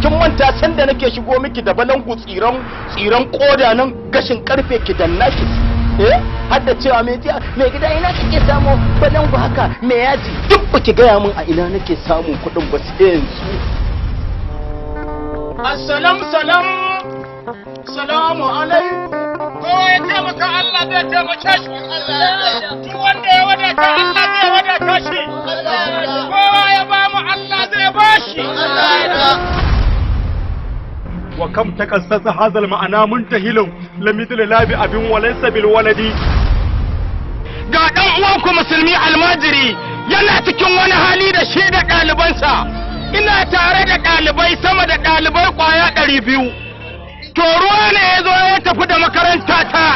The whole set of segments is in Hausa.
kin manta san da nake shigo miki da balangu tsiran koda nan gashin karfe ki danna ki har da cewa mai gida ina kake samu balangu haka me yaji duk baki gaya min a ina nake samun kuɗin ba sai yanzu. Salamu alaikum. Kowa ya taimaka Allah zai taimake shi. Duk wanda ya wadata Allah zai wadata shi. Kowa ya ba mu Allah zai ba shi. Wa kam taqassasa hadha al-ma'ana muntahilun lamithli labi abin walaysa bil waladi. Ga dan uwanku musulmi almajiri yana cikin wani hali da shi da ɗalibansa. Ina tare da ɗalibai sama da ɗalibai kwaya 200. To ruwa ne ya zo ya tafi da makaranta ta,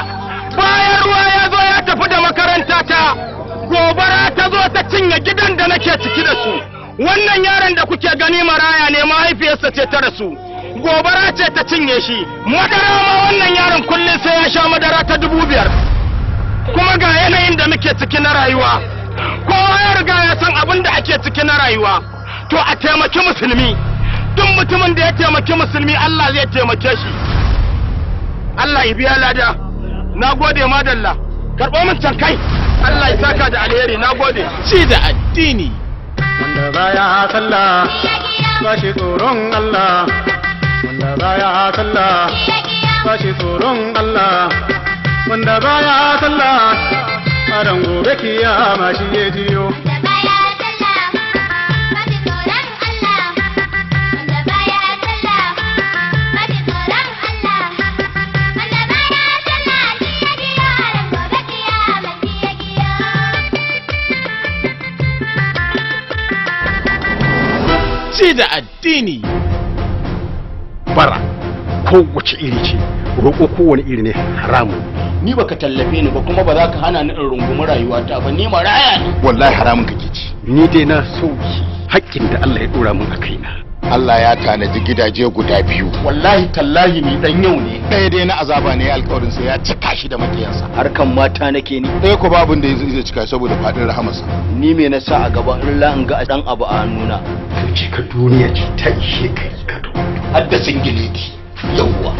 bayan ruwa ya zo ya tafi da makaranta ta, gobara ta zo ta cinye gidan da nake ciki da su. Wannan yaron da kuke gani maraya ne mahaifiyarsa ce ta rasu, gobara ce ta cinye shi, madara ma wannan yaron kullum sai ya sha madara ta 5,000. Kuma ga yanayin da muke ciki na rayuwa, kowa ya riga ya san abin da ake ciki na rayuwa, to a taimaki musulmi. Duk mutumin da ya taimaki musulmi Allah zai taimake shi. Allah ya biya lada. Na gode madalla. Karɓo min can kai. Allah ya saka da alheri. Na gode. Ci da addini. Wanda baya sallah ba shi tsoron Allah. Wanda baya sallah ba shi tsoron Allah. Wanda baya sallah a ran gobe kiyama shi ya jiyo. Ci da addini. Bara kowace iri ce, roƙo kowane iri ne haramun. Ni baka tallafe ni ba kuma ba za ka hana ni in rungumi rayuwata ba, ni maraya ne. Wallahi haramun kake ci. Ni dai na sauki haƙƙin da Allah ya dora min a kaina. Allah ya tanaji gidaje guda 2. Wallahi tallahi ni dan yau ne. Ɗaya dai na azaba ne alƙawarin sa ya cika shi da makiyansa. Harkan mata nake ni. Ɗaya ko babun da zai cika saboda fadin rahamarsa. Ni me na sa a gaba in la in ga dan abu a hannuna. Kace ka duniya ce ta ishe kai ka to. Hadda singileti. Yawwa.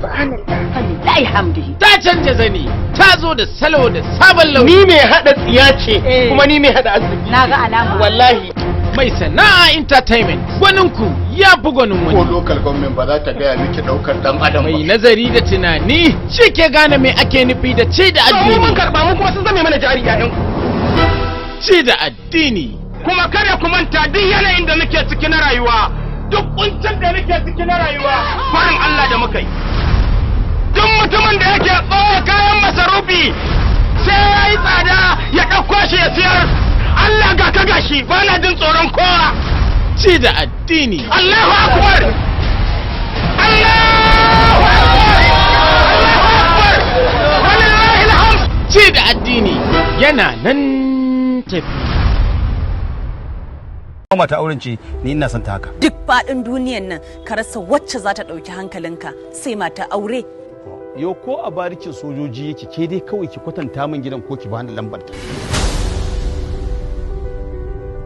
Subhanallahi hamdihi. Ta canja zani, ta zo da salo da sabon launi. Ni mai hada tsiya ce kuma ni mai hada arziki. Na ga alama. Wallahi. Mai sana'a entertainment. Gwaninku ya fi gwanin wani. Ko local government ba za ta gaya miki daukar dan adam ba. Mai nazari da tunani shi ke gane me ake nufi da ci da addini. Mun karba mu kuma sun zame mana jari ƴaƴan. Ci da addini. Kuma kada ku manta duk yanayin da nake ciki na rayuwa, duk kuncin da nake ciki na rayuwa, farin Allah da muka yi. Duk mutumin da yake tsoye kayan masarufi sai ya yi tsada ya ɗauko shi ya siyar. Allah ga ka gashi ba na jin tsoron kowa. Ci da addini. Allahu akbar. Allahu akbar. Allahu akbar. Wallahi alhamd. Ci da addini yana nan tafi. Mata auren ce ni ina son ta haka. Duk faɗin duniyan nan ka rasa wacce za ta ɗauki hankalinka sai mata aure. Yau ko a barikin sojoji yake ke dai kawai ki kwatanta min gidan ko ki bani lambar ta.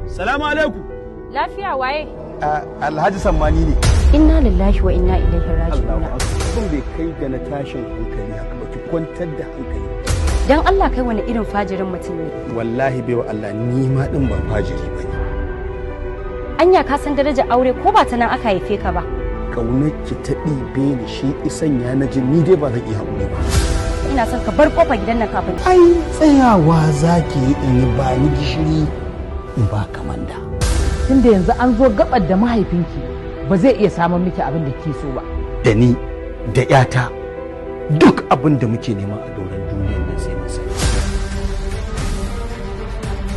Salamu alaikum. Lafiya waye? Alhaji Sammani ne. Inna lillahi wa inna ilaihi raji'un. Allahu akbar. Kun bai kai ga na tashin hankali haka ba ki kwantar da hankali. Dan Allah kai wani irin fajirin mutum ne. Wallahi bai wa Allah ni ma din ban fajiri bane. Anya ka san darajar aure ko ba ta nan aka haife ka ba. Kaunar ki ta ɗibe ni shi isan ya na ji ni dai ba zan iya haƙuri ba. Ina son ka bar kofar gidan nan kafin. Ai tsayawa zaki yi in yi ba ni gishiri in ba kamanda. Tunda yanzu an zo gabar da mahaifinki ba zai iya samun miki abin da ke so ba. Da ni da ƴata duk abin da muke nema a doron duniyar nan sai mun sani.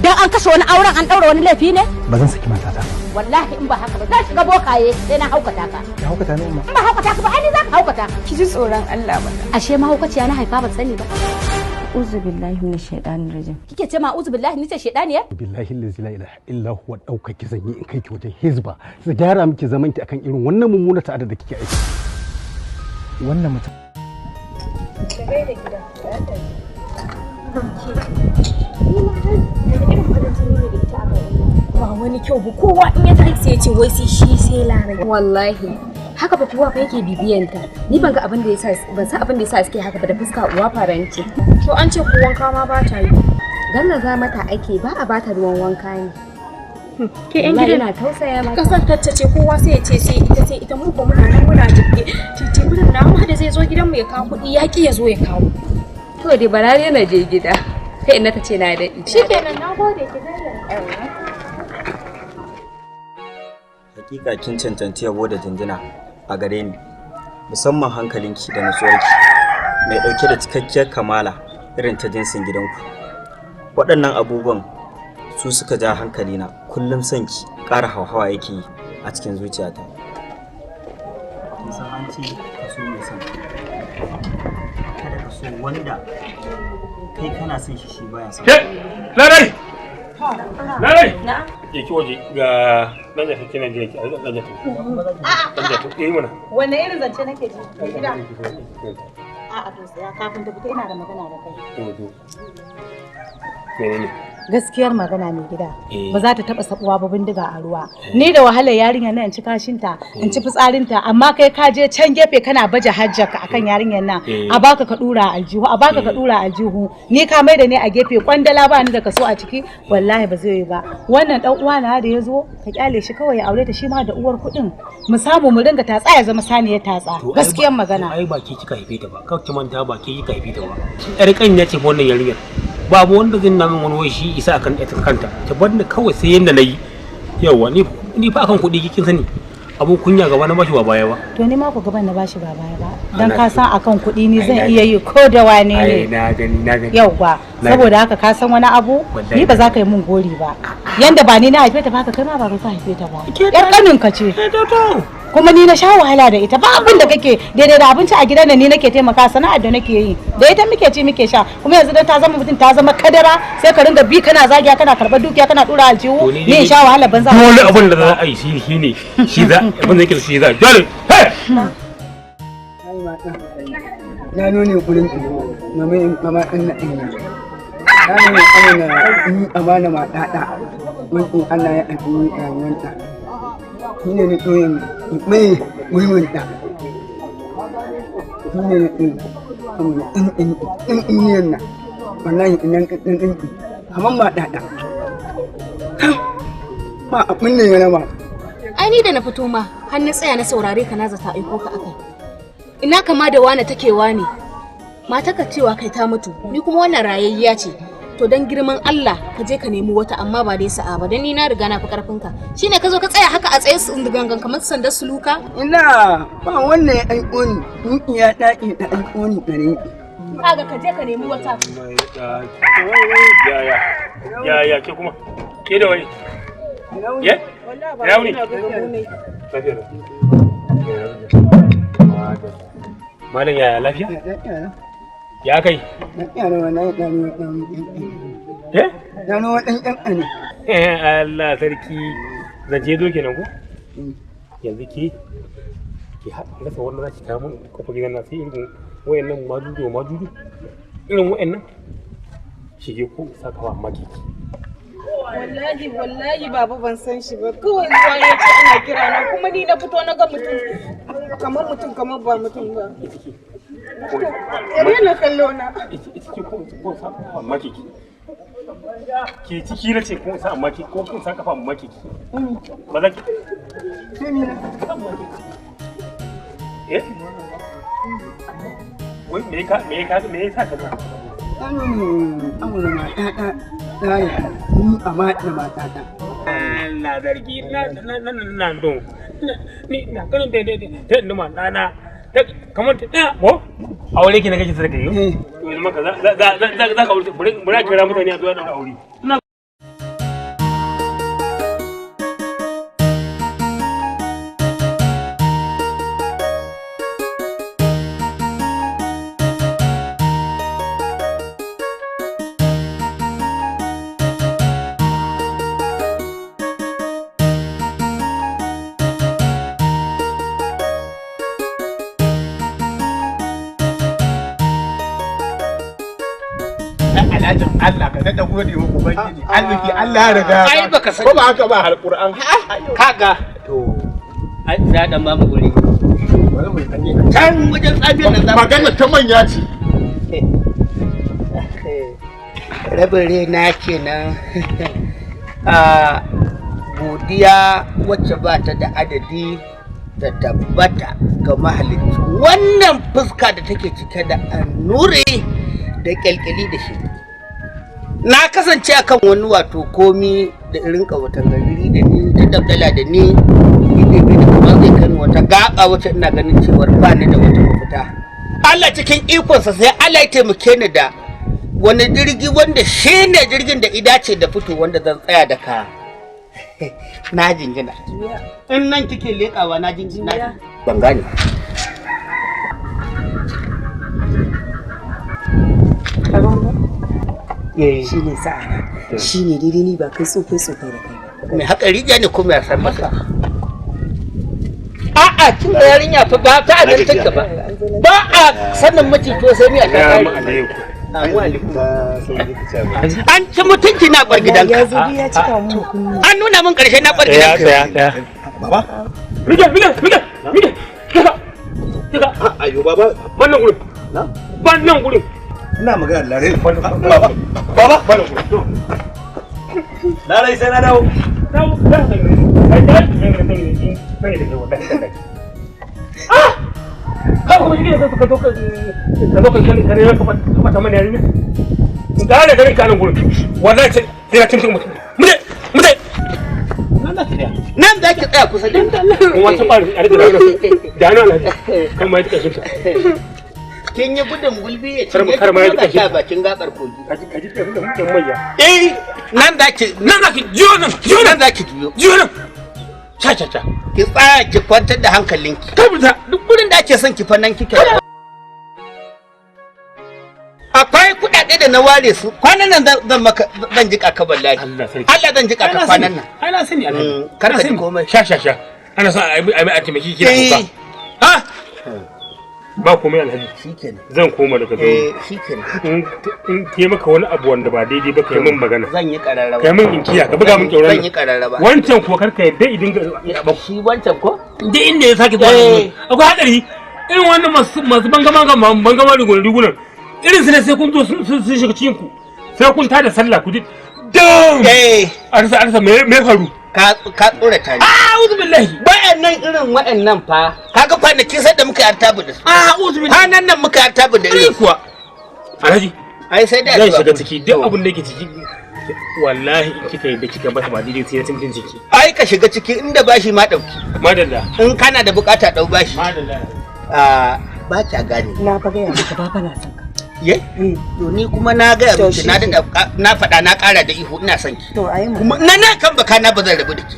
Dan an kashe wani auren an ɗaura wani laifi ne? Ba zan saki matata. Wallahi in ba haka ba zan shiga bokaye sai na haukata ka. Ki haukata ne umma? In ba haukata ka ba ai ni za ka haukata. Ki ji tsoron Allah ba. Ashe mahaukaciya na haifa ban sani ba. Uzu billahi minash shaitanir rajim. Kike ce ma uzu billahi ni ce shedaniya? Billahi la ilaha illa huwa daukaki zan yi in kai ki wajen hizba su gyara miki zaman ki akan irin wannan mummuna ta'ada da kike aiki. Wannan mutum. Ka gaida gida. ba wani kyau ba, kowa in ya tashi sai ya ce wai sai shi sai Larai. Wallahi haka fa kowa fa yake bibiyanta. Ni ban ga abin da yasa ban san abin da yasa suke haka ba da fuska uwa faranti. To an ce ko wanka ma ba ta yi. Gallaza mata ake ba a bata ruwan wanka ne. Ke yan gidan na tausaya mata. Kasar tattace kowa sai ya ce sai ita mu ko muna nan muna jibge. Titi gurin namu da zai zo gidan mu ya kawo kuɗi ya ki ya zo ya kawo. To dai barare na je gida. Kai ina ta ce na daɗi. Shikenan nagode ki dalla. Hakika kin cancanci yabo da jinjina a gare ni. Musamman hankalinki da nutsuwarki mai dauke da cikakkiyar kamala irin ta jinsin gidanku. Waɗannan abubuwan su suka ja hankalina kullum sanki ƙara hauhawa yake yi a cikin zuciyata. Kin san an ce ka so mai son kada ka so wanda kai kana son shi shi baya son. Larai! Larai! Na? Je ki waje ga dan da kike nan je ki dan da to mana. Wanne irin zance nake ji? Gida. A'a to sai kafin ta fita ina da magana da kai. Menene? Gaskiyar magana mai gida ba za ta taba sabuwa ba bindiga a ruwa. Ni da wahalar yarinyar nan in ci kashinta in ci fitsarinta amma kai ka je can gefe kana baje hajjarka akan yarinyar nan a baka ka dura aljihu a baka ka dura aljihu ni ka mai da ni a gefe kwandala ba ni da kaso a ciki wallahi ba zai yi ba. Wannan dan uwa na da yazo ka kyale shi kawai ya aure ta shi ma da uwar kudin mu samu mu ringa tatsa ya zama saniyar tatsa. Gaskiyar magana ai ba ke kika haife ta ba kawai ki manta ba ke kika haife ta ba. Yar kan ya ce wannan yarinyar babu wanda zai nan wani wai shi isa akan ita kanta ta banda kawai sai yanda nayi yawa ni fa akan kuɗi kin sani abun kunya gaba na bashi ba baya ba to ni ma ku gaban na bashi ba baya ba dan ka san akan kuɗi ni zan iya yi ko da wane ne na gani yawa saboda haka ka san wani abu ni ba za ka yi mun gori ba yanda ba ni na haife ta ba ka kai ma ba ka haife ta ba yar kanin ka ce kuma ni na sha wahala da ita ba abin da kake daidai da abinci a gidan nan ni nake taimaka sana'ar da nake yi da ita muke ci muke sha kuma yanzu dan ta zama mutum ta zama kadara sai ka ringa bi kana zagiya kana karbar dukiya kana tura aljihu ni in sha wahala banza dole abin da za a yi shi ne shi za abin da yake shi za dole na nune gurin mama din na ina na nune amana in amana ma dada mun Allah ya addini rayuwarta shi ne ɗoyin mai muhimminta shi ne in yi na wallahi inan ɗin kamar ma ɗaɗa ma abin da ya rama ai ni da na fito ma har na tsaya na saurare ka na zata aiko ka akai ina kama da wane take wane mata ka cewa kai ta mutu ni kuma wannan rayayya ce to dan girman Allah ka je ka nemi wata amma ba dai sa'a ba dan ni na riga na fi karfin ka shine ka zo ka tsaya haka a tsaye su gangan kamar sandar suluka ina ba wannan ya aiko ni in iya daki da aiko ni gare ki kaga ka je ka nemi wata ya ke kuma ke da wani ye wallahi malam ya lafiya ya kai Allah sarki zance zo kenan ko yanzu ki rasa wannan zaki kawo mun kofa gidan na sai irin wayannan majuju irin wayannan shige ko saka wa maki wallahi baba ban san shi ba kawai zuwa ya ce ana kira na kuma ni na fito na ga mutum kamar ba mutum ba yana kallo na ita ce ko sa amma ke ciki na ce ko sa amma ke ko sa kafa amma ke ba za ki wai me yasa ka za amuna matata tsari ni a mata matata Allah zargi na don ni na ganin da ma dana kamar ta ɗaya ko aure ki na kake sadaka yau yanzu maka za ka aure bari kira mutane a zuwa da aure alhajin Allah ka daɗa gode wa ubangiji arziki Allah ya riga ai baka sani ko ba haka ba alquran kaga to ai da dan ba mu guri can wajen tsabiyar nan za magana ta manya ce rabin na kenan a godiya wacce ba ta da adadi da tabbata ga mahalicci wannan fuska da take cike da annure da kyalkyali da shi na kasance akan wani wato komi da irin kawatan gari da ni da dabdala da ni ibe da kuma zai kan wata gaba wacce ina ganin cewar ba ni da wata mafita Allah cikin ikonsa sai Allah ya taimake ni da wani jirgi wanda shi ne jirgin da idace da fito wanda zan tsaya da ka na jingina in nan kike lekawa na jingina ban gane shi ne sa'a shi ne daidai ni ba kai tsofai tsofai da kai ba mai haka rijiya ne kuma ya san masa a'a tun da yarinya fa ba ta nan take ba ba a sanin miji to sai miya ta kai an ci mutunci na bar gidanka an nuna min karshe na bar gidanka baba rige ayo baba wannan gurin wannan gurin ina magana lare baba wannan gurin lare sai na dawo kuma shi ne ka zo ka kare ka fata mana yarinya ga da garin kanin gurin wallahi sai ya tuntu mutum mutai nan da ki tsaya kusa din wata bari a rike da nan kan mai take shinta kin yi gudun gulbi ya cinye ka bakin gabar kogi kaji da mutum maiya nan da ki jiyo nan da ki jiyo nan cha ki tsaya ki kwantar da hankalinki tabbata duk gurin da ake son ki fannan kike akwai kudade da na ware su kwanan nan zan jika ka wallahi Allah zan jika ka kwanan nan ai na sani Allah kar ka ji komai sha ana son ai a taimaki ki da ha ba komai alhaji shikenan zan koma daga zuwa shikenan in ke maka wani abu wanda ba daidai ba kai min magana zan yi kararrawa kai min inkiya ka buga min kyauran zan yi kararrawa wancan kuwa karka yadda idin ga ba shi wancan ko da inda ya sake zuwa akwai hadari irin wannan masu bangama rigunan irin su ne sai kun zo sun shiga cikin ku sai kun tada sallah ku ji dam arsa me faru ka tsorata ni a'udhu billahi wa'annan fa kaga kwanaki sai da muka artabu da su a'udhu billahi kwanan nan muka artabu da irin kuwa alhaji ai sai da zan shiga ciki duk abin da yake ciki wallahi in kika yadda kika bata ba daidai sai na cin ciki ai ka shiga ciki inda bashi ma dauki madalla in kana da bukata dau bashi madalla ba ta gane na fa gaya maka ba na son ka ye to ni kuma na ga miki na faɗa na ƙara da ihu ina son ki to ayi mu kuma na kan baka na ba zan rabu da ki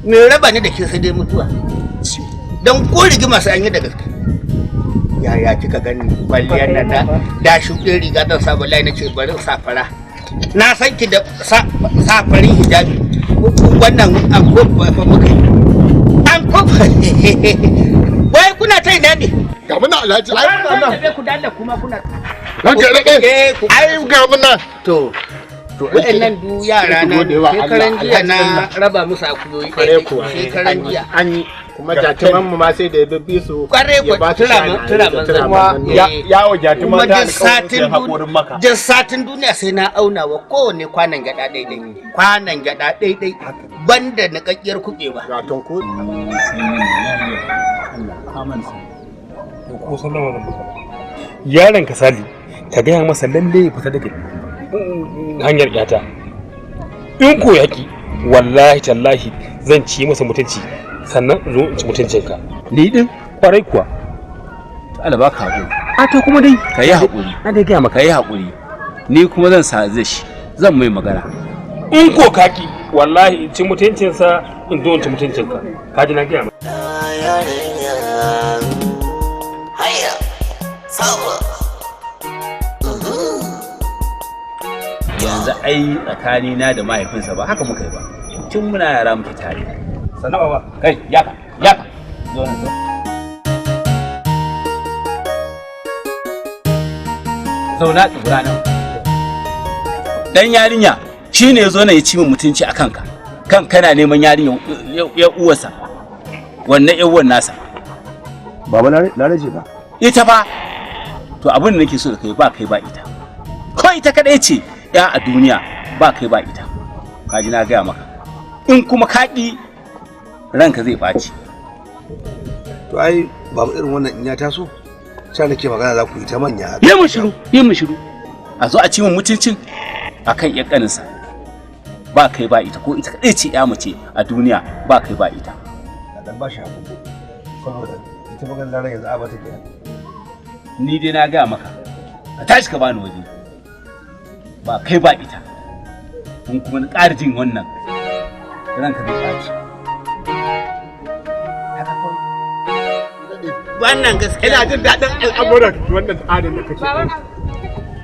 me raba ni da ke sai dai mutuwa dan ko rigima sai an yi da gaske yaya kika gani kwalliyar nan da shuɗin riga zan sa wallahi nace bari sa fara na san ki da safarin hijabi wannan an ko ba muka an ko wai kuna ta ina ne ga muna alhaji ai muna nan ku dalla kuma kuna ranka rage ai ga muna to wa'annan du yara na shekaran jiya na raba musu akuyoyi shekaran jiya an yi kuma jatuman mu ma sai da ya bibbi su kware ko tura man yawo jatuman ta alƙawarin haƙorin maka da satin duniya sai na auna wa kowane kwanan gyaɗa ɗaiɗai banda niƙaƙƙiyar kuɓewa gatun ku yaron ka sali ka gaya masa lalle ya fita daga hanyar yata in ko yaki wallahi tallahi zan ci masa mutunci sannan zo in ci mutuncinka ni din kwarai kuwa Allah baka hakuri a to kuma dai kai hakuri na dai gaya maka kai hakuri ni kuma zan sa zai shi zan mai magana in ko kaki wallahi in ci mutuncinsa in zo in ci mutuncinka ka ji na gaya maka yanzu ai tsakani na da mahaifinsa ba haka muka yi ba tun muna yara muke tare sannan baba kai yaka zo nan zauna tsibira nan dan yarinya shine yazo na ya ci min mutunci a kanka kan kana neman yarinya ya uwarsa wannan yan uwan nasa baba na rage ba ita fa to abin da nake so da kai ba ita ko ita kadai ce ya a duniya ba kai ba ita kaji na gaya maka in kuma kaki ranka zai baci to ai babu irin wannan in ya taso sai nake magana za ku yi ta manya yi mu shiru a zo a ci mun mutuncin akan yan kaninsa ba kai ba ita ko ita kadai ce ya mace a duniya ba kai ba ita dan ba shi hakuri saboda ita maganar ran yanzu a bata kenan ni dai na gaya maka ka tashi ka bani waje ba kai ba ita kun kuma na ƙara jin wannan ranka zai ɓaci wannan gaskiya ina jin daɗin al'amuran wannan tsarin da kake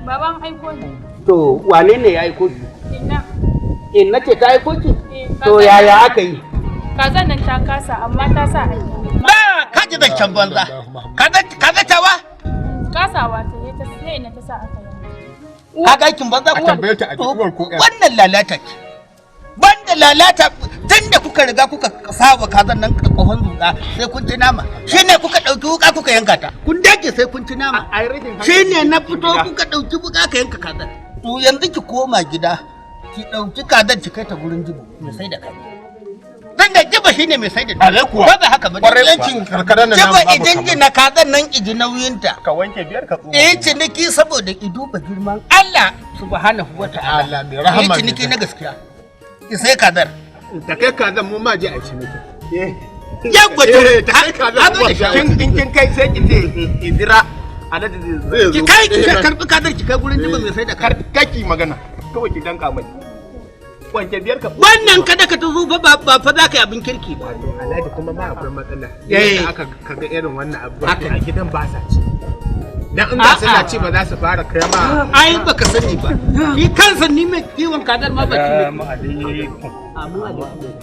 baban aiko ne to wane ne ya aiko ki inna ce ta aiko ki to kaza- yaya aka yi kazan nan ta kasa amma ta sa a yi ka ji zancen banza kaza tawa kasawa ta yi ta sai ina ta sa aka yi ka ga aikin banza a tambaye ta a uwar ko wannan lalata ce banda lalata tunda kuka riga kuka saba kazan nan kafan zuka sai kun ci nama shine kuka dauki wuka kuka yanka ta kun dage sai kun ci nama shine na fito kuka dauki wuka ka yanka kazan to yanzu ki koma gida ki dauki kazan ki kai ta gurin jibo mai sai da kai tunda jibo shine mai sai da ba ba haka ba yankin karkarar nan jibo idan ji na kazan nan iji nauyinta ka wanke biyar ka tsoma ciniki saboda ki duba girman Allah subhanahu wataala mai rahama ciniki na gaskiya ki sai kazar ta kai kazan mu ma je a ci miki yabba ta kai kazan in kin kai sai ki ce idira alhaji zai zo ki kai ki karbi kazar ki kai gurin jiba mai sai da kaki magana kawai ki danka mai wanke biyar ka wannan kada ka tazo ba fa za ka yi abin kirki ba alhaji kuma ma akwai matsala yadda aka kaga irin wannan abu a gidan ba sa ci dan in ba suna ci ba za su fara kai ma ai baka sani ba ni kansa ni mai kiwon kazar ma ba ci ne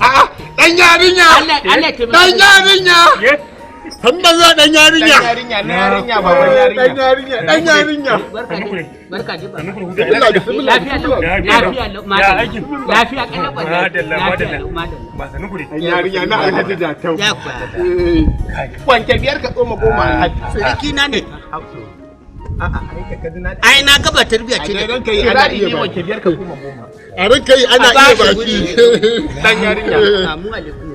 a'a dan yarinya dan yarinya Hamba za dan yarinya. Dan yarinya baban yarinya. Dan yarinya. Barka da lafiya kana ba. Ba sanu kure. Dan yarinya na alhaji jatau. Wanke biyar ka tsoma goma alhaji. Sarki na ne. A'a ai na gaba tarbiya ce da ranka yi ana iya wanke biyar ka tsoma goma. A ranka yi ana iya baki. Dan yarinya. Assalamu alaikum.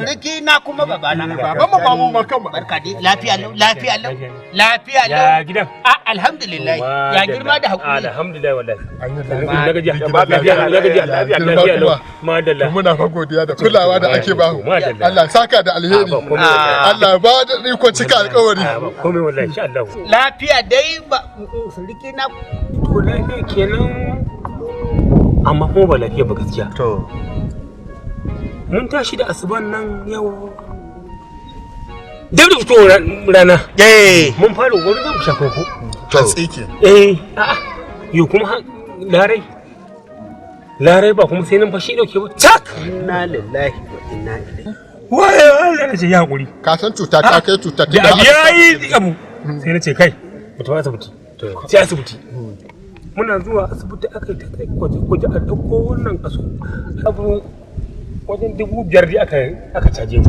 Riki na kuma babana. Baban mu bamu makan mu. Barka dai lafiya lau. Lafiya lau. Ya gidan. Alhamdulillah. Ya girma da hakuri. Alhamdulillah wallahi. Na gajiya. Lafiya lau. Madalla. Muna fa godiya da kulawa da ake ba mu. Allah saka da alheri. Allah ba da iko cika alƙawari. Komai wallahi insha Allah. Lafiya dai ba riki na to lafiya kenan. Amma kuma ba lafiya ba gaskiya. To mun tashi da asuban nan yau dab da fitowar rana mun fara wani zamu sha koko to tsike a'a yo kuma larai ba kuma sai nan fa shi dauke ba tak inna lillahi wa inna ilaihi waye Allah ce ya hakuri ka san cuta ta kai cuta ta da yayi abu sai na ce kai mutum asibiti sai asibiti muna zuwa asibiti aka yi ta kai gwaje a dauko wannan abu wajen 5,000 dai aka caje mu.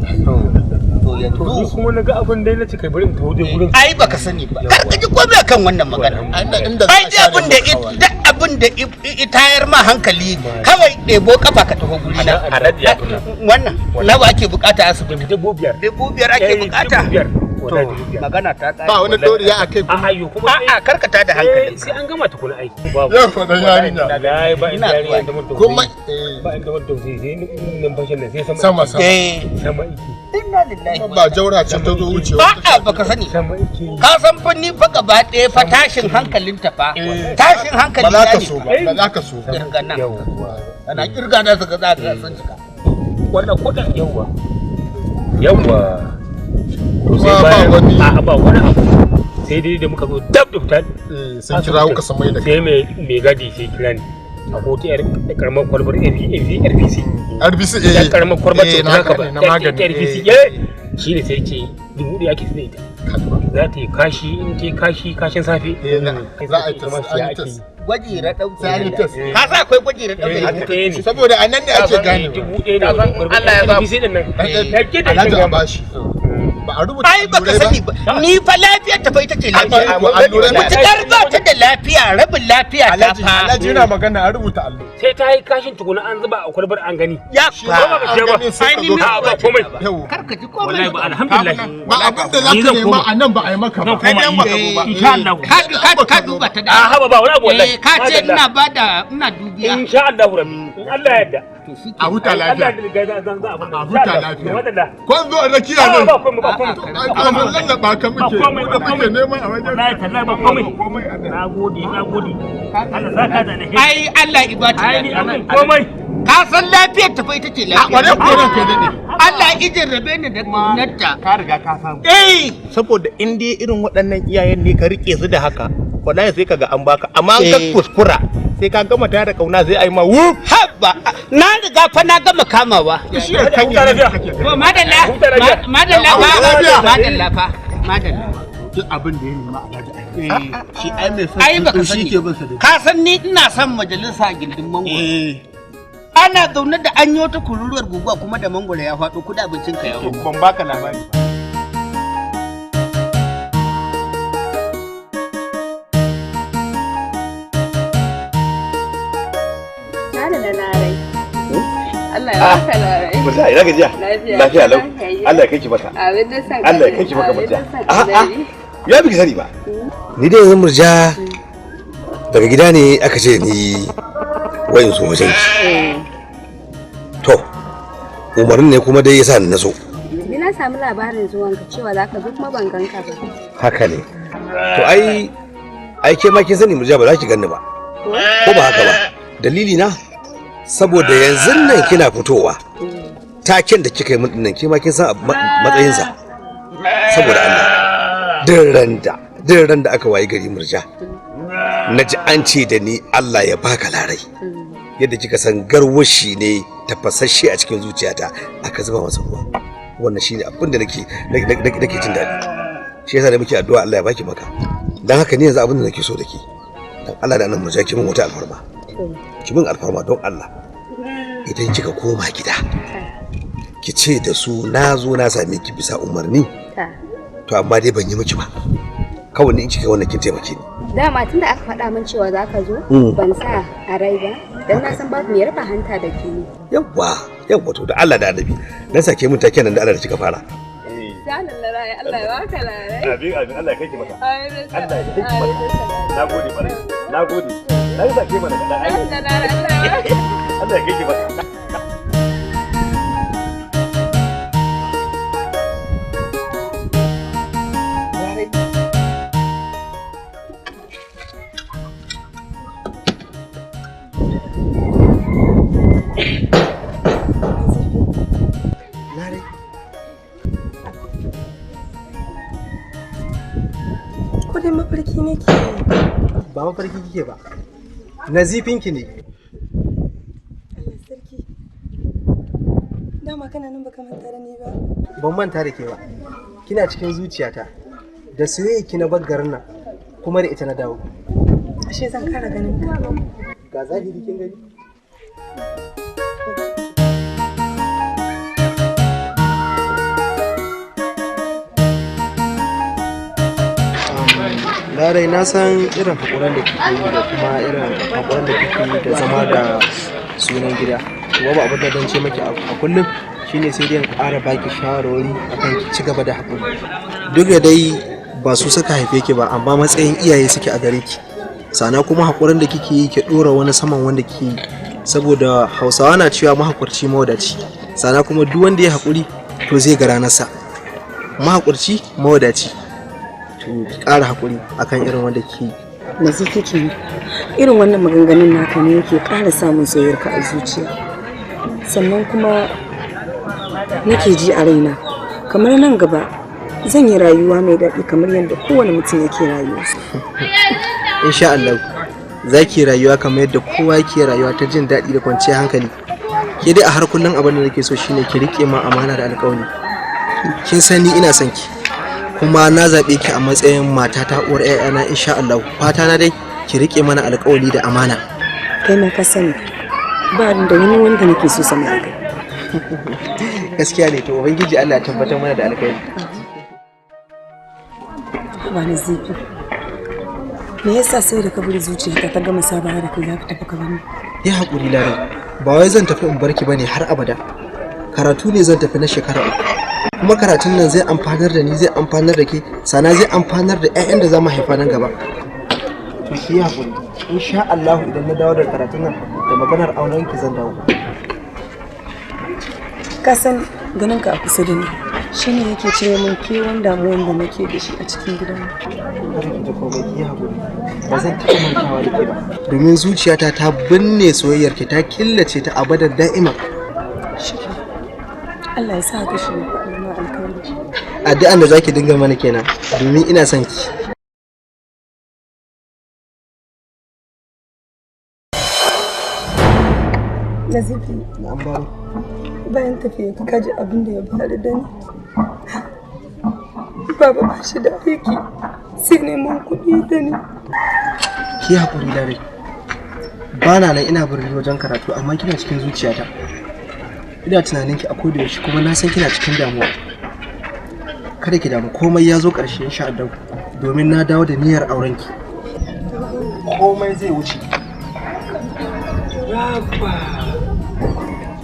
To yanzu kuma na ga abin dai na ce kai bari in tawo dai gurin. Ai baka sani ba. Kar ka ji komai kan wannan magana. Ai dai abin da tayar ma hankali kawai ɗebo kafa ka taho guri na. Wannan nawa ake bukata asibiti? 5,000. 5,000 ake bukata. To magana ta kai. Ba wani doriya akai kuma. A'a karkata da hankali. Sai an gama tukuna ai. Yau fa dan yarinya. Ai ba ina yarinya da mutum. Kuma ba inda wanda sai numfashin nan sai sama. Sama iki. Inna lillahi. Ba jaura ce ta zo wucewa. A'a baka sani. Sama iki. Ka san fa ni fa gaba ɗaya fa tashin hankalin ta fa. Tashin hankali ba za ka so ba. Ba za ka so ba. Kirgan nan. Ana kirga da su ga za ka san cika. Wannan kudin yawa. Ba wani abu sai dai da muka zo dab da fitar sai kira kuka san mai da sai mai gadi sai kira ni a kotu yar karamar kwalbar RBC ya karamar kwalbar ce na ka ba na magani RBC shi ne sai ce 1,000 ake sai ita za ta yi kashi in ta yi kashin safe za a yi ta gwaji raɗau ka sa akwai gwaji raɗau da saboda a nan ne ake gane Allah ya ba Alhaji a bashi ba a rubuta ai baka sani ba ni fa lafiyar ta fa ita ce lafiya mutukar ba ta da lafiya rabin lafiya ta fa Alhaji yana magana a rubuta allo sai ta yi kashin tukuna an zuba a kwalbar an gani ya fa ai ni ba komai karka ji komai wallahi ba alhamdulillah ba abin da zaka nema a nan ba a yi maka ba kai dan baka ba insha Allah ka duba ta da haba ba wani abu wallahi ka ce ina dubiya insha Allah rabbi in Allah ya yarda a huta lafiya a huta lafiya kun zo da kiya ne ba komai lallaba ka muke da muke neman a wajen wallahi tallahi ba komai nagode Allah saka da alheri ai Allah ibata ai ni komai ka san lafiyar ta fa ita ce lafiya kware koren kai dade Allah ya jarrabe ni da nata ka riga ka samu saboda in dai irin waɗannan iyayen ne ka rike su da haka wallahi sai kaga an baka amma an ga kuskura sai ka gama tare da kauna sai ai ma wuf habba na riga fa na gama kamawa shi kan ya kake to madalla fa madalla duk abin da ya nema Alhaji shi ai mai ai baka sani ka san ni ina son majalisa gindin mangoro ana zaune da an yi wata kururuwar guguwa kuma da mangoro ya faɗo kuda abincin ka ya ban baka labari Allah ya baka larai. Murja ina gajiya? Lafiya lau. Allah ya kai ki maka. Allah ya kai ki maka Murja. A'a. Ya biki sani ba. Ni dai yanzu Murja daga gida ne aka ce ni wayin so wajen ki. To umarnin ne kuma dai yasa ni naso. Ni na samu labarin zuwanka cewa zaka zo kuma ban ganka ba. Haka ne. To ai ke ma kin sani Murja ba za ki ganni ba. Ko ba haka ba? Dalili na saboda yanzu nan kina fitowa taken da kika yi min dinnan kima kin san matsayinsa saboda Allah din ran da aka wayi gari Murja naji an ce da ni Allah ya baka larai yadda kika san garwashi ne tafasasshe a cikin zuciyata aka zuba masa ruwa wannan shine abin da nake jin daɗi shi yasa da muke addu'a Allah ya baki maka dan haka ni yanzu abin da nake so da ke dan Allah da nan Murja ki min wata alfarma ki bin alfarma don Allah idan kika koma gida ki ce da su na zo na same ki bisa umarni to amma dai ban yi miki ba kawai ni in kika wannan kin taimake ni dama tunda aka faɗa min cewa zaka zo ban sa a rai ba dan na san babu mai raba hanta da ke yawa to da Allah da Annabi dan sake mun take nan da Allah da kika fara Allah ya baka larai amin Allah ya kai ki maka Allah ya kai ki maka nagode bare nagode dai sake mana da Allah ya kai ki maka mafarki nake ba mafarki kike ba nazifinki ne Allah sarki dama kana nan baka manta da ni ba ban manta da ke ba kina cikin zuciyata da soyayya ki na bar garin nan kuma da ita na dawo ashe zan kara ganin ka ga zahiri kin gani Larai na san irin haƙuran da kike yi da kuma irin haƙuran da kike yi da zama da sunan gida. Babu abin da don ce maki a kullum shine sai dai ƙara baki shawarwari akan ki ci gaba da haƙuri. Duk da dai ba su suka haife ki ba amma matsayin iyaye suke a gare ki. Sana kuma haƙuran da kike yi ki ɗora wani saman wanda kike yi saboda Hausawa na cewa mahaƙurci mawadaci. Sana kuma duk wanda ya haƙuri to zai ga ranarsa. Mahaƙurci mawadaci. Ƙara haƙuri akan irin wanda ke nazi kike irin wannan maganganun naka ne yake ƙara samun soyayyarka a zuciya sannan kuma nake ji a raina kamar nan gaba zan yi rayuwa mai daɗi kamar yadda kowane mutum yake rayuwa insha Allah za ki rayuwa kamar yadda kowa yake rayuwa ta jin daɗi da kwanciyar hankali ke dai a har kullum abin da nake so shine ki riƙe ma amana da alƙawari kin sani ina son ki kuma na zaɓe ki a matsayin matata uwar ƴaƴana insha Allah fata na dai ki rike mana alƙawari da amana. Kai ma ka sani ba da wani wanda nake so sama da kai. Gaskiya ne, to ubangiji Allah ya tabbatar mana da alkhairi. Ba ni zifi. Me yasa sai da ka bari zuciyarka ta gama sabawa da kai za ka tafi ka bani? Ya haƙuri Lare, ba wai zan tafi in barki bane har abada. Karatu ne zan tafi na shekara 3. Kuma karatun nan zai amfanar da ni, zai amfanar da ke, sana zai amfanar da 'ya'yan da za mu haifa nan gaba. To ki haƙuri, insha Allah idan na dawo da karatun nan da maganar auren ki zan dawo. Ka san ganin ka a kusa da ni shine yake cire min kewan damuwan da nake da shi a cikin gidan mu. Ba zan taɓa mantawa da ke ba, domin zuciyata ta binne soyayyar ki, ta killace ta abadan da'ima. Allah ya sa ka shi ma alkhairi. Addu'an da zaki dinga mana kenan, domin ina son ki. Nazifi, na'am baro. Bayan tafiya ka ji abin da ya faru da ni. Baba ba shi da aiki sai neman kuɗi da ni. Ki haƙuri Lare. Ba na nan ina birni wajen karatu amma kina cikin zuciyata. Ina tunanin ki a koda yaushe kuma na san kina cikin damuwa. Kada ki damu, komai ya zo ƙarshe insha Allah, domin na dawo da niyyar auren ki. Komai zai wuce.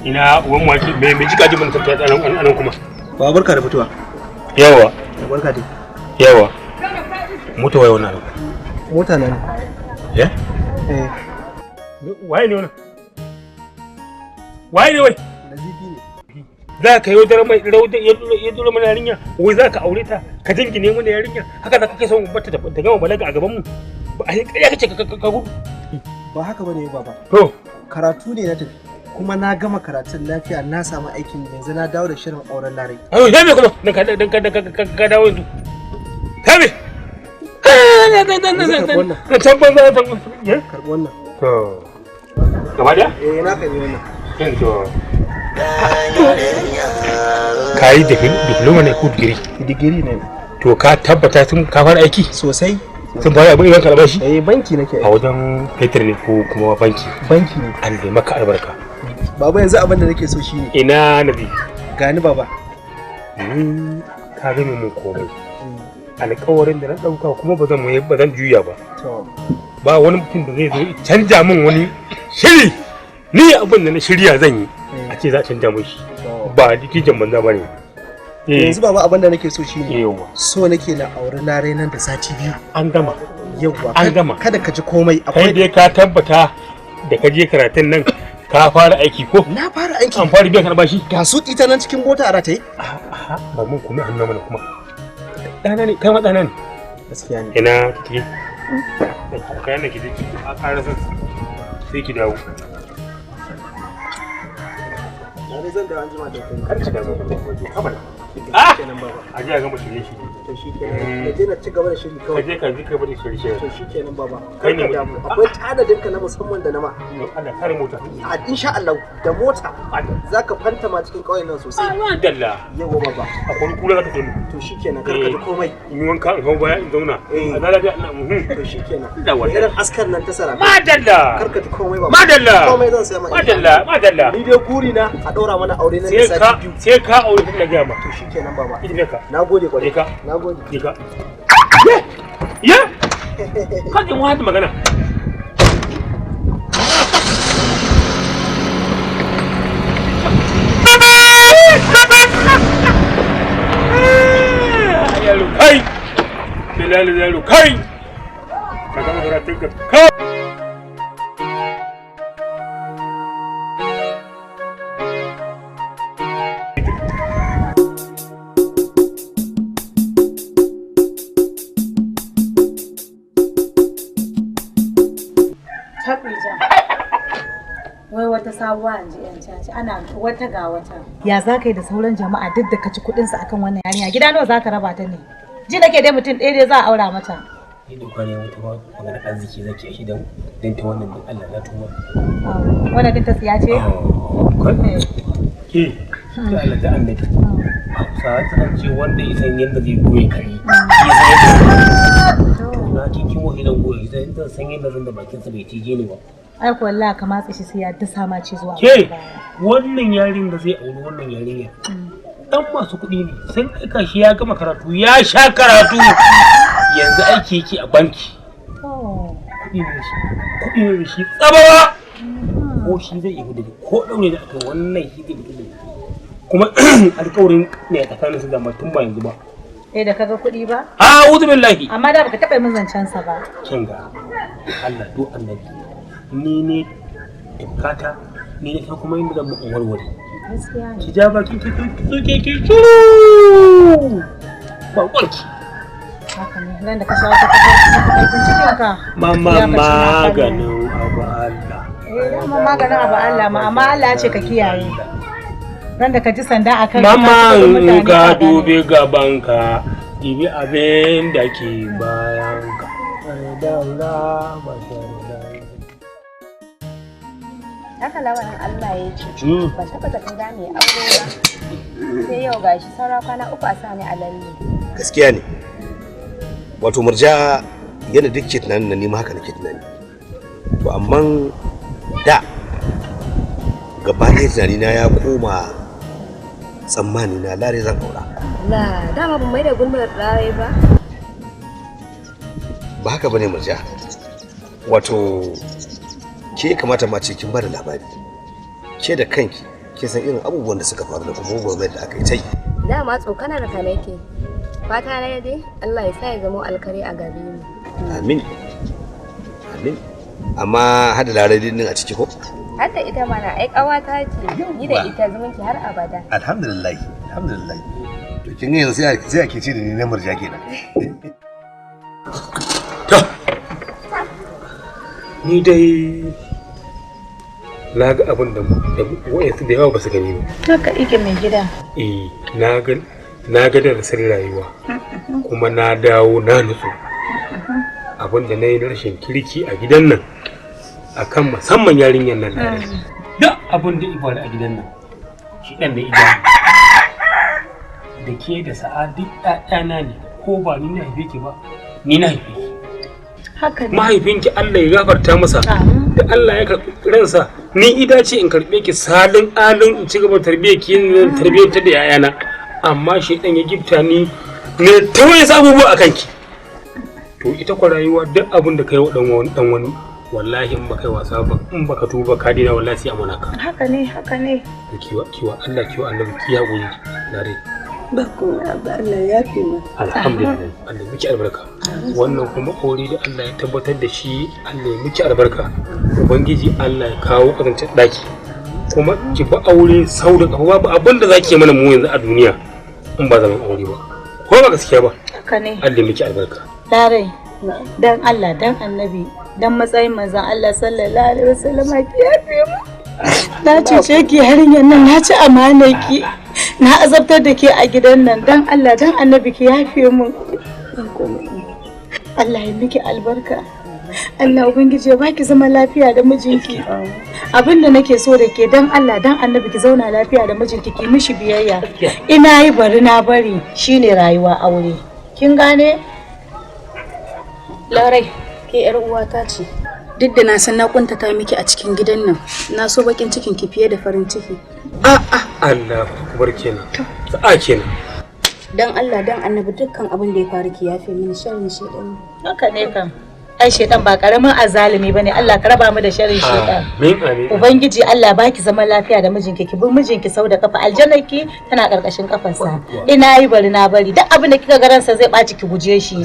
Ina uwan waki me jika jibin tafiya anan kuma. Ba barka da fitowa. Yawa. Barka dai. Yawa. Mota waye wannan? Mota nan. Eh? Eh. Waye ne wannan? Waye ne wai? Nazifi ne. Za ka yi dare mai ya dole mana yarinya, wai za ka aure ta, ka jingine mana yarinya, haka za ka kai son bata ta gama balaga a gaban mu. Ba a yi ƙarya kace ka gudu. Ba haka bane baba. To, karatu ne na tafi. Kuma na gama karatun lafiya, na samu aikin, yanzu na dawo da shirin auren Lare. Ayo, ya me kuma dan ka dawo yanzu. Ka me? Ka tabbata ya? Karbi wannan. To. Gaba da? Na karbi wannan. To. Kai diploma ne ko digiri? Digiri ne. To ka tabbata sun ka fara aiki? Sosai. Sun fara abin ka albashi? Banki nake aiki. A wajen fetur ne ko kuma banki? Banki ne. Allah ya maka albarka. Baba yanzu abin da nake so shine. Ina nabi. Gani baba. Ka ga mun komai. Alƙawarin da na ɗauka kuma ba zan juya ba. Ba wani mutum da zai zo canja min wani shiri. Ni abin da na shirya zan yi. A ce za a canja min shi. Ba dikijan banza ba ne. Yanzu baba abin da nake so shine. So nake na auri Lare nan da sati 2. An gama. Yawwa. An gama. Kada ka ji komai. Kai dai ka tabbata da ka je karatun nan ka fara aiki ko? Na fara aiki. An fara biyan albashi? Ga su ita nan cikin mota a rataye. Ba mun kuma hannu mana kuma. Ɗana ne, kai ma ɗana ne. Gaskiya ne. Ina kike? Kayan da kike a ƙarasa sai ki dawo. Wani zan da an jima da kai. Kar ki dawo. Abada. Kenan baba. A ji a gama shirye shi. To shikenan. Je na ci gaba da shiri kawai. Ka je ka bari shirye. To shikenan baba. Kai ne akwai tanadin ka na musamman da na ma. Allah kare mota. A insha Allah da mota. Zaka fanta ma cikin kauyen nan sosai. Dalla. Yawa baba. Akwai kula zaka kai mu. To shikenan kar ka ji komai. In wanka in hau baya in zauna. A zalabi ina To shikenan. Da wannan. Irin askar nan ta sara. Madalla. Kar ka ji komai baba. Madalla. Komai zan sai ma. Madalla. Ni dai guri na a daura mana aure nan da sati 2. Sai ka aure din da ga ma. To shikenan baba. Ina ka. Nagode kwarai. Ka. Nagode. Ka. Ya. Ka ji mu hada magana. Yaro kai. Bilal yaro kai. Ka ga karatun ka. Kai. Wai wata sabuwa in ji yan caci ana wata ga wata. Ya za ka yi da sauran jama'a duk da ka ci kuɗinsa akan wannan yarinya? Gida nawa za ka raba ta ne? Ji nake dai mutum ɗaya dai za a aura mata. Ni da kwane wata magana arziki zaki shi dan ta wannan din Allah na tuba. Wannan din ta tsiya ce? Ke ta Allah da annabi. Hausa ta ce wanda ya san yadda zai goye kare. Ya san yadda na cikin kamo idan goyi sai in san yadda zan da bakin sa bai cije ni ba ai ko wallahi ka matsa shi sai ya dasa ma ci zuwa ke wannan yarin da zai auri wannan yarinya dan masu kuɗi ne sun aika shi ya gama karatu ya sha karatu yanzu aiki yake a banki kuɗi ne shi tsabawa ko shi zai yi gudu ko daure da aka wannan shi zai gudu kuma alƙawarin ne a tsakanin su da tun ba yanzu ba da kaga kuɗi ba a'udhu billahi amma da baka taɓa min zancen sa ba kin ga Allah do annabi ni ne da bukata ni ne kuma inda zan mu warware gaskiya ne ki ja bakin ki ki ba wanki haka ne ran da ka shawo ka cikin cikinka mama maganin abu Allah dama maganin abu Allah ma amma Allah ya ce ka kiyaye ran da ka ji sanda akan mama ka dube gabanka dibi abin da ke bayanka haka lawanin Allah ya ce ba taɓa zaton za mu yi aure ba sai yau gashi saura kwana 3 a sa ni a lalle gaskiya ne wato murja yana duk ke tunanin na nima haka nake tunani to amma da gaba ɗaya tunani na ya koma tsammani na lare zan aura la dama ban mai da gulmar lare ba ba haka bane murja wato ke kamata ma ce kin bada labari ke da kanki ke san irin abubuwan da suka faru da kuma gobe da aka yi tai dama tsokanar ka nake fata na dai Allah ya sa ya zama alkari a gare mu amin amin amma hada laradin din a ciki ko hadda ita mana ai kawata ce ni da ita zumunci har abada alhamdulillah alhamdulillah to kin ga yanzu sai ake ce da ni na murja kenan to ni dai na ga abin da wayansu da yawa ba su gani ba haka ike mai gida na ga darasin rayuwa kuma na dawo na nutsu abin da na yi rashin kirki a gidan nan akan musamman yarinyar nan na duk abin da ibada a gidan nan shi dan da idan da ke da sa'a duk ɗana ne ko ba ni na haife ki ba ni na haife ki haka ne mahaifinki Allah ya gafarta masa da Allah ya karɓi ransa ni ida ce in karɓe ki salin alin in ci gaba tarbiyyar ki tarbiyyar ta da yayana amma shi dan ya gifta ni ne ta wani abubuwa akan ki to ita kwa rayuwa duk abin da kai wa dan wani wallahi in baka yi wasa ba in baka tuba ka dina wallahi sai amana ka haka ne kiwa Allah kiwa annabi ki hakuri dare ba ko Allah ya fi mu alhamdulillah Allah miki albarka wannan kuma aure da Allah ya tabbatar da shi Allah ya miki albarka ubangiji Allah ya kawo kazancin daki kuma ki ba aure sau da kafa babu abin da zaki mana mu yanzu a duniya in ba zaman aure ba ko ba gaskiya ba haka ne Allah miki albarka dare dan Allah dan annabi dan matsayin manzon Allah sallallahu alaihi wasallam ki yafe mu na cuce ki yarinyar nan na ci amanar ki na azabtar da ke a gidan nan dan Allah dan annabi ki yafe mu Allah ya miki albarka Allah ubangiji ya baki zaman lafiya da mijinki abinda nake so da ke dan Allah dan annabi ki zauna lafiya da mijinki ki mishi biyayya ina yi bari na bari shine rayuwa aure kin gane Larai ke yar uwata ce duk da na san na kuntata miki a cikin gidan nan na so bakin cikin ki fiye da farin ciki Allah kubar kenan sa'a kenan dan Allah dan annabi dukkan abin da ya faru ki yafe mini sharrin shedan haka ne kam ai shedan ba karamin azalimi bane Allah ka raba mu da sharrin shedan amin ubangiji Allah baki zaman lafiya da mijinki ki bi mijinki sau da kafa aljannaki tana karkashin kafarsa ina yi bari na bari duk abin da kika ga ransa zai baci ki guje shi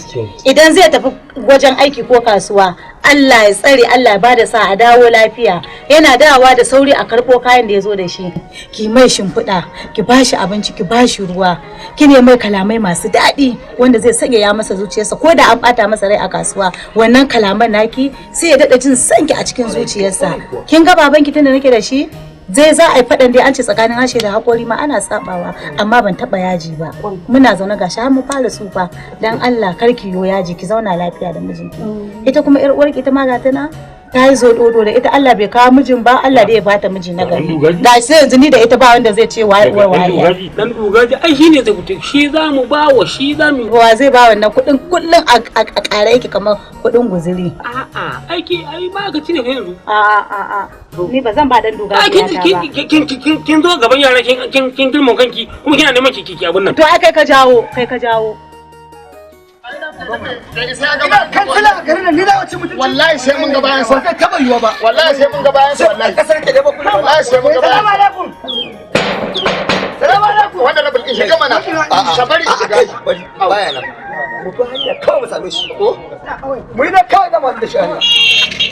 idan zai tafi wajen aiki ko kasuwa Allah ya tsare Allah ya bada sa a dawo lafiya yana dawowa da sauri a karbo kayan da ya zo da shi ki mai shimfiɗa ki bashi abinci ki bashi ruwa ki ne mai kalamai masu daɗi wanda zai sanya ya masa zuciyarsa ko da an bata masa rai a kasuwa wannan kalaman naki sai ya dada jin sanki a cikin zuciyarsa kin ga babanki tunda nake da shi zai za a yi faɗan dai an ce tsakanin harshe da haƙori ma ana sabawa amma ban taɓa yaji ba muna zaune gashi har mu fara tsufa dan Allah kar ki yo yaji ki zauna lafiya da mijinki ita kuma yar uwarki ita ma ga tana ta yi zododo da ita Allah bai kawo mijin ba Allah da ya bata miji na gari ga sai yanzu ni da ita ba wanda zai ce waye dan dugaji ai shine zai fito shi zamu ba wa shi zamu wa zai ba wannan kudin kullun a kare yake kamar kudin guzuri a'a aiki ai ba ka cire yanzu a'a ni ba zan ba dan dugaji ba kin zo gaban yara kin girman kanki kuma kina neman kiki abun nan to ai kai ka jawo kansila a garin nan ni za a ci mutunci wallahi sai mun ga bayan sa kai taba yiwa ba wallahi sai mun ga bayan sa wallahi kasar ke da ba kuma wallahi sai mun ga bayan sa salamu alaikum wannan rabin in shiga mana shabari shiga baya nan mu bi hanya kawai mu same shi ko mu yi da kawai da mu da shi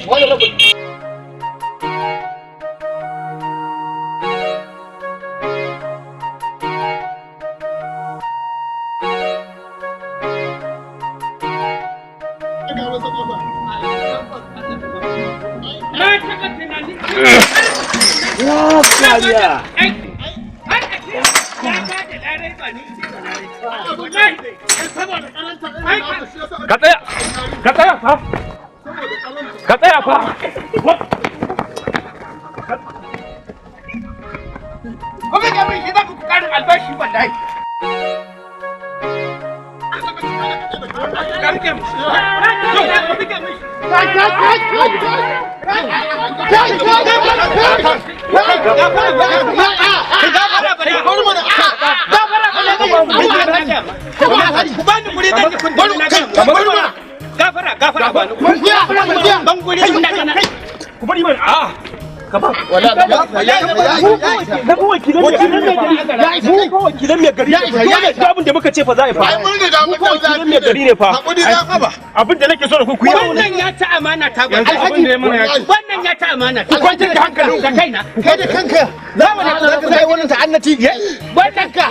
wannan rabin Ka tsaya fa. Kuma ga mai gidan ku karin albashi wallahi. wakilan mai gari abin da muka ce fa za a yi fa wakilan mai gari ne fa abin da nake so da ku yi wannan ya ta amana ta ba wannan ya ta amana ku kwantar da hankalin ka kaina kai da kanka za mu da kai wannan ta'annati wannan ka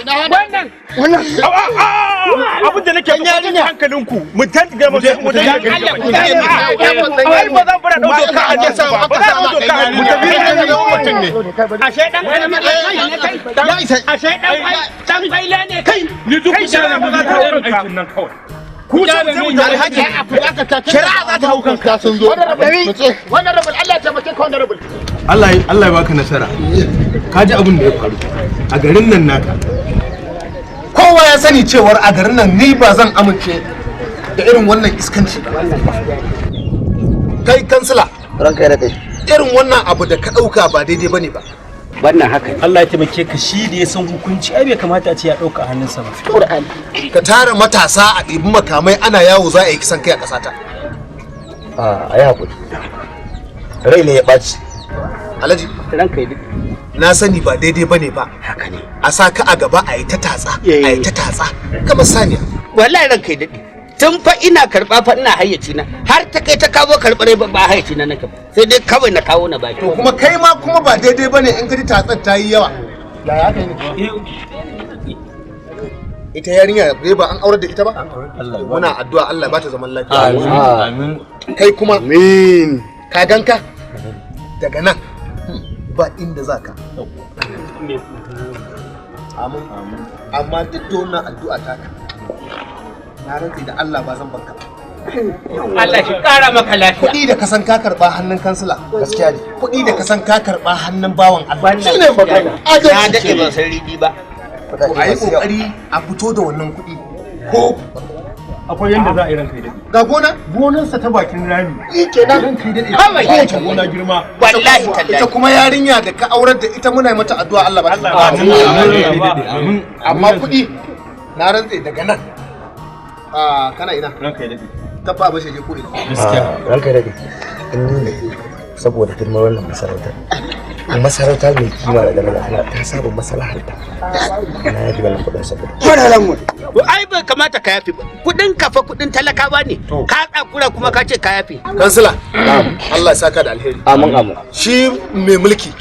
wannan abin da nake so da hankalin ku mu tantiga mu da ai ba zan fara dauka ka a jasa ba ba zan dauka ka mu tafi da mutum ne ashe dan karamin ne kai ashe dan baila ne kai ni duk jana mu za ta aikin nan kawai ku da mu da alhaji shari'a za ta hau kanka sun zo wannan rabul Allah ya taimake ka wannan rabul Allah ya baka nasara ka ji abin da ya faru a garin nan naka kowa ya sani cewar a garin nan ni ba zan amince da irin wannan iskanci ba kai kansila ranka ya kai irin wannan abu da ka dauka ba daidai bane ba wannan haka Allah ya taimake ka shi da ya san hukunci ai bai kamata a ce ya dauka a hannunsa ba Qur'ani ka tara matasa a ɗibi makamai ana yawo za a yi kisan kai a ƙasata a yi hakuri rai ne ya ɓaci alhaji ranka ya na sani ba daidai bane ba haka ne a sa ka a gaba a yi ta tatsa a yi ta tatsa kamar saniya wallahi ranka ya dade tun fa ina karba fa ina hayyaci na har ta kai ta kawo karbare ba hayyaci na nake sai dai kawai na kawo na baki to kuma kai ma kuma ba daidai bane in ka ji tatsar ta yi yawa yaya kai ne ita yarinya bai ba an aurar da ita ba muna addu'a Allah ba ta zaman lafiya amin kai kuma amin ka ganka daga nan ba inda zaka amin amma duk da wannan addu'a ta ka na rantsi da Allah ba zan barka Allah shi kara maka lafiya kuɗi da ka san ka karba hannun kansila gaskiya ne kuɗi da ka san ka karba hannun bawan Allah shine magana na dade ban san riɗi ba to ayi kokari a fito da wannan kuɗi ko akwai yanda za a yi ranka dade ga gonarsa ta bakin rami kenan ranka dade kawai kowace gona girma wallahi tallahi ita kuma yarinya da ka aurar da ita muna mata addu'a Allah ba ta amin amma kuɗi na rantse daga nan kana ina ranka dade tabba ba shi je ko ina gaskiya ranka ya dade saboda girman wannan masarauta mai kima da daraja ta saba maslahar ta na yafi wannan kudin saboda waralan mu to ai bai kamata ka yafi kudin kafa kudin talakawa ne ka tsakura kuma ka ce ka yafi kansila Allah ya saka da alheri amin shi mai mulki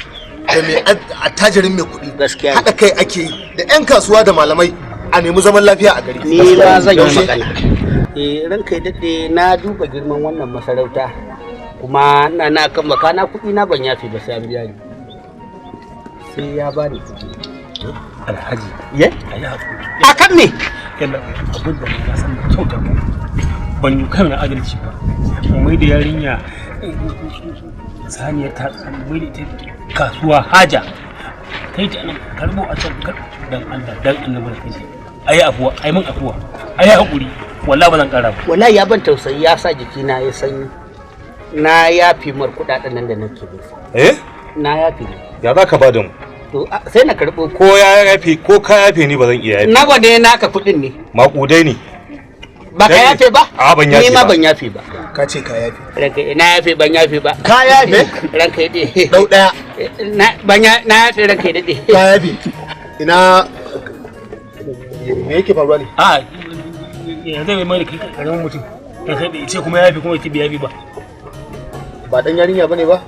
da mai attajirin mai kudi gaskiya hada kai ake yi da yan kasuwa da malamai a nemi zaman lafiya a gari ni ba zan yi magana ranka ya dade na duba girman wannan masarauta kuma na kan makana kuɗi na ban yafi ba sai an biya ni sai ya bani alhaji ye akan me kana abin da na san kyauta ban yi kan adalci ba mai da yarinya saniyar ta mai da ita kasuwa haja kai ta nan karbo a can dan Allah dan annabi da kaje ayi afuwa ayi mun afuwa ayi hakuri wallahi ba zan kara ba wallahi ya ban tausayi ya sa jikina ya sanyi na yafi mar kudaden nan da nake da na yafi ya za ka ba da mu to sai na karbo ko ya yafe ko ka yafe ni ba zan iya yafe na gwade naka kudin ne makudai ne ba ka yafe ba a ban yafe ni ma ban yafe ba ka ce ka yafe ranka na yafe ban yafe ba ka yafe ranka ya dade dau daya na yafe ranka ya dade ka yafe ina me yake faruwa ne a ya zai mai kai karamin mutum ya sai da ce kuma yafe kuma ki bi yafe ba dan yarinya bane ba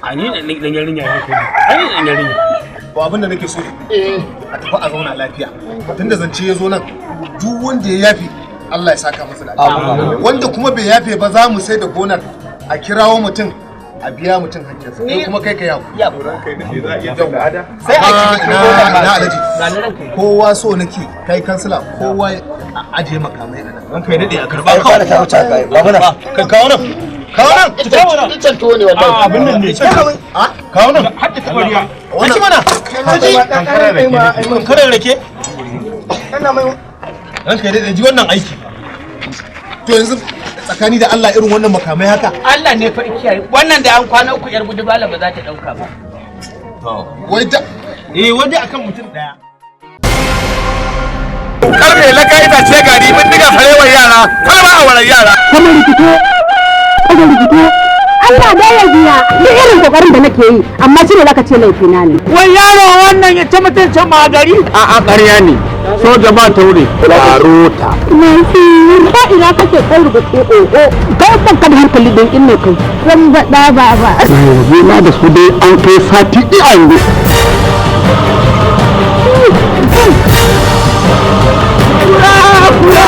a ni dan yarinya ne ko ai dan yarinya ba abin da nake so a tafi a zauna lafiya tunda zance ya zo nan duk wanda ya yafe Allah ya saka masa lafiya wanda kuma bai yafe ba za mu sai da gonar a kirawo mutum a biya mutum hakkinsa sai kuma kai ka yawo sai a na alaji kowa so nake kai kansila kowa a aje makamai a nan ranka ya dade a karba kawai ta wuce kai babana kai kawo nan Icen tuwo ne wallahi. Abin nan ne. Kawo nan. Hadda tabariya. Wani mana. Kankare rake. Kana mai. Ranka ya ji wannan aiki. To yanzu tsakani da Allah irin wannan makamai haka. Allah ne fa kiyaye. Wannan da an kwana uku yar gudu bala ba za ta dauka ba. Wai da wanda akan mutum daya. Karfe laka ita ce gari mun diga farewar yara. Farma a waran yara. Kamar rikito. Allah da ya biya ni irin kokarin da nake yi amma shi ne zaka ce laifi na ne wai yaro wannan ya ta mutuncin magari a ƙarya ne soja ba taure barota Nancy ba ina kake kai rubuce oho kai ban ka da hankali don in ne kai zan faɗa baba yanzu na da su dai an kai sati yanzu kura